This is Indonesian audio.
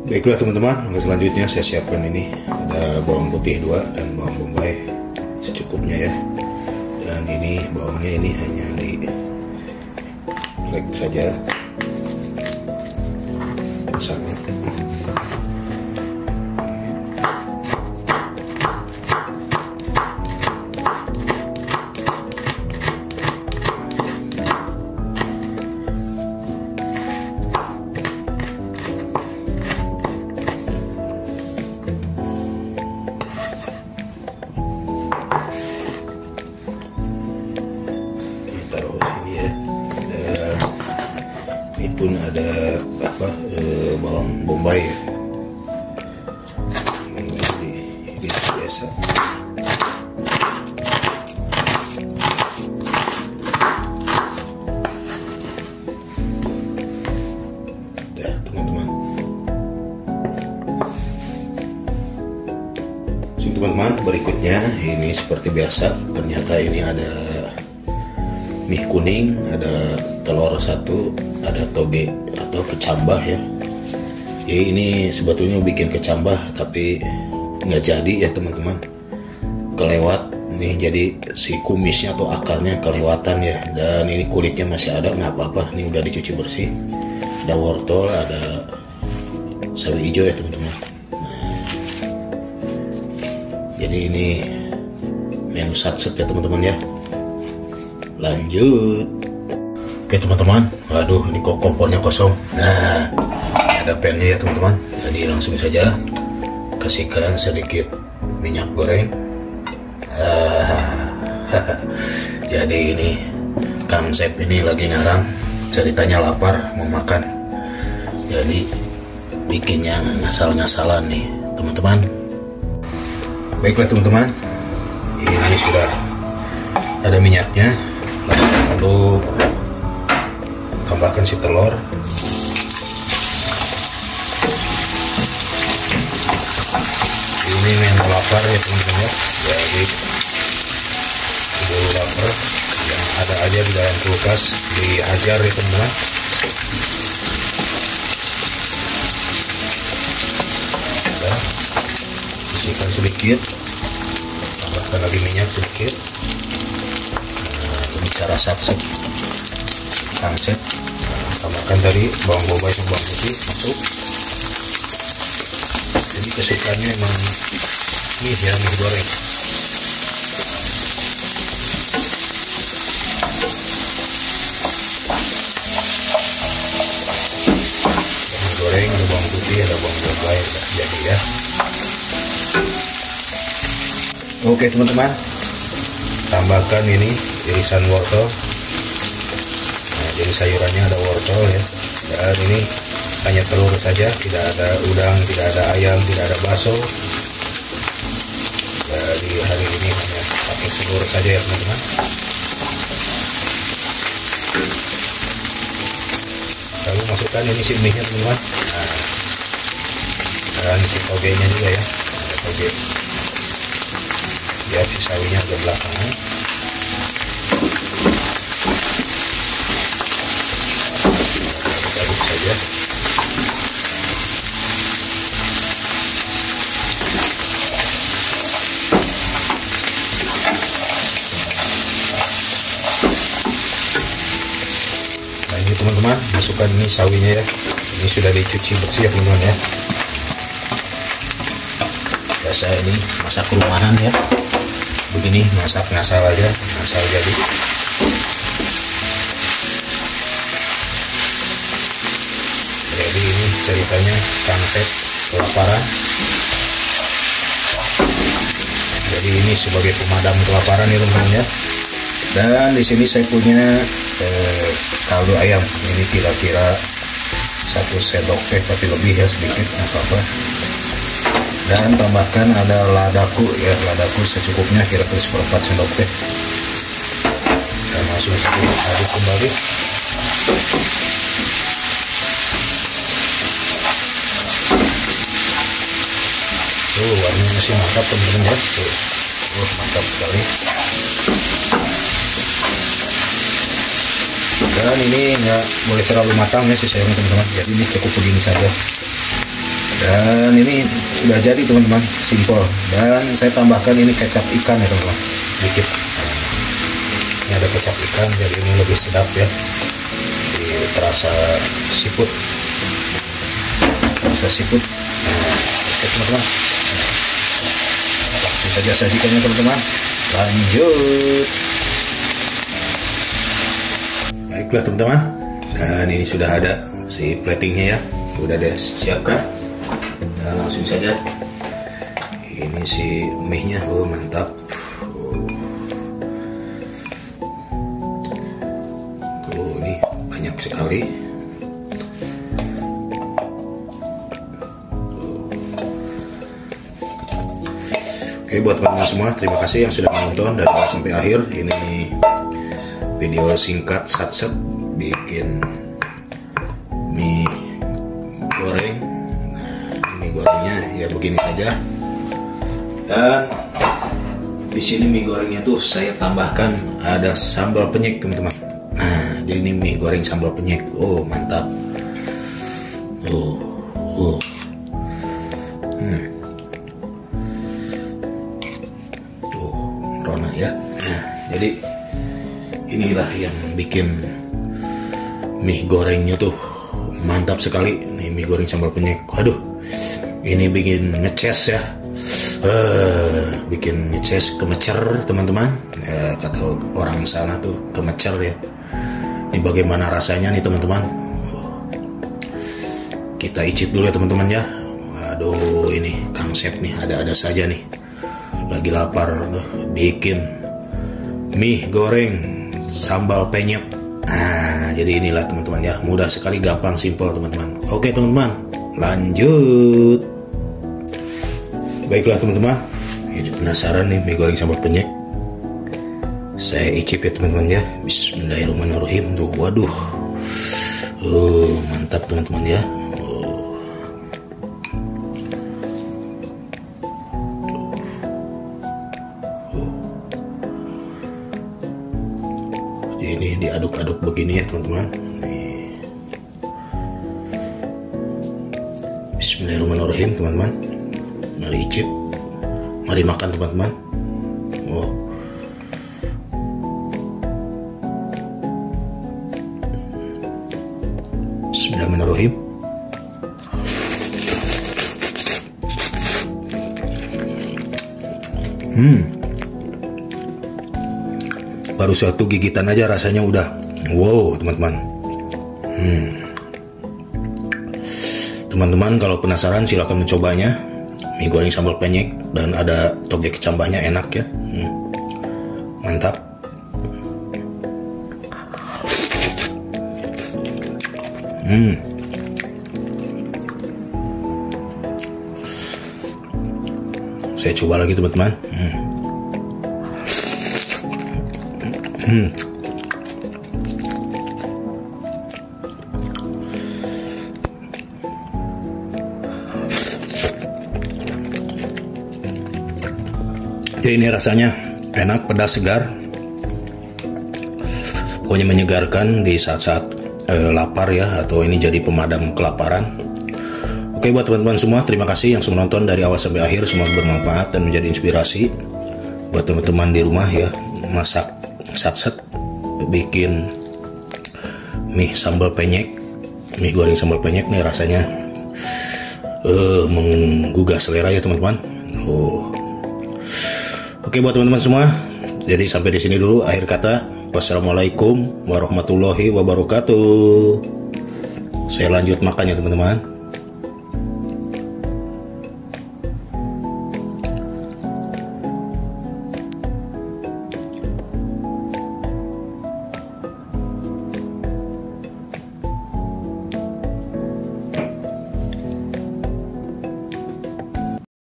Baiklah teman-teman, untuk selanjutnya saya siapkan ini ada bawang putih 2 dan bawang bombay secukupnya ya. Dan ini bawangnya ini hanya di flek saja sama. Taruh sini ya. Ini pun ada bawang bombay ya. Ini biasa. Udah teman-teman. Teman-teman, berikutnya ini seperti biasa, ternyata ini ada mie kuning, ada telur 1, ada toge atau kecambah ya. Jadi ini sebetulnya bikin kecambah tapi nggak jadi ya teman-teman, kelewat nih, jadi si kumisnya atau akarnya kelewatan ya. Dan ini kulitnya masih ada, nggak apa-apa, ini udah dicuci bersih. Ada wortel, ada sawi hijau ya teman-teman. Jadi ini menu satset ya teman-teman ya. Lanjut. Oke teman-teman, waduh ini kok kompornya kosong. Nah, ada pannya ya teman-teman. Jadi langsung saja kasihkan sedikit minyak goreng. Jadi ini Kang Sep ini lagi ngarang, ceritanya lapar mau makan. Jadi bikinnya ngasal-ngasalan nih teman-teman. Baiklah teman-teman, ini sudah ada minyaknya. Lalu tambahkan si telur. Ini menu lapar ya teman-teman ya. Jadi dulu lapar, yang ada aja di dalam kulkas dihajar ya teman-teman. Isikan sedikit, tambahkan lagi minyak sedikit. Ini cara satset Kang Sep. Tambahkan tadi bawang bombay dan bawang putih masuk. Jadi kesukaannya emang mie ya, mie goreng. Mie goreng ada bawang putih, ada bawang bombay, udah jadi ya. Oke teman-teman, tambahkan ini irisan wortel. Nah, jadi sayurannya ada wortel ya. Dan ini hanya telur saja, tidak ada udang, tidak ada ayam, tidak ada bakso. Jadi hari ini hanya pakai telur saja ya teman-teman. Lalu masukkan ini si mie nya teman-teman. Nah, dan si togenya juga ya, ada toge. Biar si sawinya agak belakangan. Aduk saja. Nah ini teman-teman, masukkan ini sawinya ya. Ini sudah dicuci bersih ya teman-teman ya. Biasa ini masak rumahan ya. Begini masak ngasal aja, ngasal jadi. Jadi ini ceritanya Kang Sep kelaparan. Jadi ini sebagai pemadam kelaparan ya teman-teman ya. Dan di sini saya punya kaldu ayam. Ini kira-kira 1 sendok teh tapi lebih ya, sedikit nggak apa-apa. Dan tambahkan ada ladaku ya, ladaku secukupnya, kira-kira 1/4 sendok teh. Dan langsung sedikit aduk kembali. Tuh warnanya masih mantap teman-teman ya. Tuh, mantap sekali. Dan ini nggak boleh terlalu matang ya si sayurnya teman-teman. Jadi ini cukup begini saja. Dan ini udah jadi teman-teman, simple. Dan saya tambahkan ini kecap ikan ya teman-teman, sedikit. Ini ada kecap ikan, jadi ini lebih sedap ya. Jadi terasa seafood, terasa seafood. Nah, oke teman-teman, langsung saja sajikannya teman-teman. Lanjut. Baiklah teman-teman, dan ini sudah ada si platingnya ya, udah disiapkan. Dan langsung saja, ini si mie-nya, oh mantap. Oh ini banyak sekali. Oke, buat teman-teman semua, terima kasih yang sudah menonton dari awal sampai akhir. Ini video singkat satset bikin mie goreng. Nah, mie gorengnya ya begini saja. Dan di sini mie gorengnya tuh saya tambahkan ada sambal penyet teman-teman. Nah, jadi ini mie goreng sambal penyet. Oh mantap. Rona ya. Nah, jadi inilah yang bikin mie gorengnya tuh mantap sekali. Nih mie goreng sambal penyet. Waduh, ini bikin ngeces ya. Bikin ngeces, kemecer teman-teman. Kata orang sana tuh kemecer ya. Ini bagaimana rasanya nih teman-teman? Kita icip dulu ya teman-teman ya. Aduh, ini Kang Sep nih ada-ada saja nih. Lagi lapar, bikin mie goreng sambal penyet. Nah, jadi inilah teman-teman ya, mudah sekali, gampang, simple teman-teman. Oke teman-teman, lanjut. Baiklah teman-teman, ini penasaran nih mie goreng sambal penyet. Saya icip ya teman-teman ya. Bismillahirrahmanirrahim. Tuh, waduh, mantap teman-teman ya. Ini diaduk-aduk begini ya teman-teman. Bismillahirrahmanirrahim teman-teman. Mari icip, mari makan teman-teman. Oh, Bismillahirrahmanirrahim. Baru satu gigitan aja rasanya udah wow teman-teman. Teman-teman kalau penasaran silahkan mencobanya. Mie goreng sambal penyet dan ada toge kecambahnya, enak ya. Mantap. Saya coba lagi teman-teman. Ya ini rasanya enak, pedas, segar. Pokoknya menyegarkan di saat-saat lapar ya, atau ini jadi pemadam kelaparan. Oke, buat teman-teman semua, terima kasih yang sudah menonton dari awal sampai akhir. Semoga bermanfaat dan menjadi inspirasi buat teman-teman di rumah ya, masak satset, bikin mie sambal penyet, mie goreng sambal penyet nih rasanya menggugah selera ya teman-teman. Oke, buat teman-teman semua, jadi sampai di sini dulu akhir kata. Wassalamualaikum warahmatullahi wabarakatuh. Saya lanjut makan ya teman-teman.